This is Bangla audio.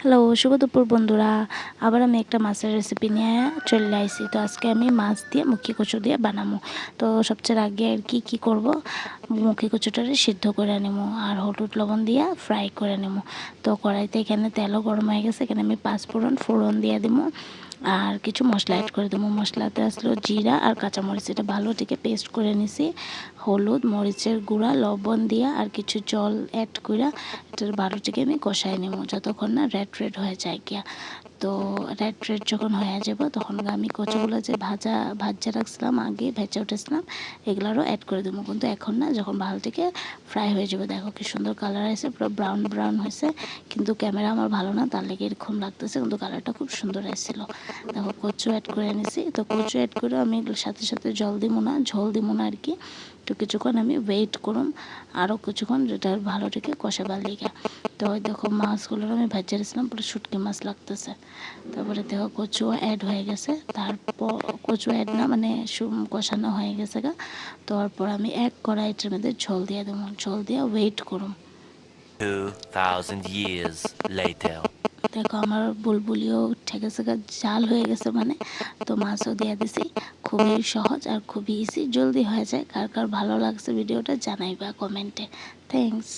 হ্যালো, শুভ দুপুর বন্ধুরা। আবার আমি একটা মাছের রেসিপি নিয়ে চলে আইছি। তো আজকে আমি মাছ দিয়ে মুখি কচু দিয়ে বানাবো। তো সবচেয়ে আগে আর কি করব, মুখি কচুটারে সিদ্ধ করে নেবো আর হলুদ লবণ দিয়ে ফ্রাই করে নেবো। তো কড়াইতে এখানে তেলও গরম হয়ে গেছে, এখানে আমি ফোড়ন দিয়ে দেবো আর কিছু মশলা অ্যাড করে দেবো। মশলাতে আসলো জিরা আর কাঁচামরিচ, এটা ভালো থেকে পেস্ট করে নিছি। হলুদ, মরিচের গুঁড়া, লবণ দিয়া আর কিছু জল অ্যাড করে এটার ভালো থেকে আমি কষাই নেব যতক্ষণ না রেড হয়ে যায় গিয়া। তো রেড যখন হয়ে যাব তখন আমি কচুগুলো যে ভাজা রাখছিলাম, আগে ভেজে উঠেছিলাম, এগুলোরও অ্যাড করে দেবো। কিন্তু এখন না, যখন ভালো থেকে ফ্রাই হয়ে যাবে, দেখো কি সুন্দর কালার আছে, পুরো ব্রাউন হয়েছে। কিন্তু ক্যামেরা আমার ভালো না, তার লেগে এরকম লাগতেছে, কিন্তু কালারটা খুব সুন্দর এসেছিলো। দেখো কচু অ্যাড করে নিছি। তো কচু অ্যাড করে আমি সাথে সাথে জল দিব না, ঝোল দিব না আর কি। তো কিছুক্ষণ আমি ওয়েট করুম, আরও কিছুক্ষণ, যেটা ভালো থেকে কষাবার লিগে। তো ওই দেখো মাছগুলো আমি ভেজে রেছিলাম, পুরো শুটকি মাছ লাগতেছে। তারপরে দেখো কচু অ্যাড হয়ে গেছে। তারপর কচু অ্যাড না মানে কষানো হয়ে গেছে গা। তারপর আমি এক কড়াইটার মধ্যে ঝোল দিয়ে দেবো, ঝোল দিয়ে ওয়েট করুম। 2000 years later. দেখো আমার বুলবুলিও উঠে গেছে গা, জাল হয়ে গেছে মানে। তো মাছও দিয়ে দিছি। খুবই সহজ আর খুবই ইজি, জলদি হয়ে যায়। কার কার ভালো লাগছে ভিডিওটা জানাইবা কমেন্টে। থ্যাংকস।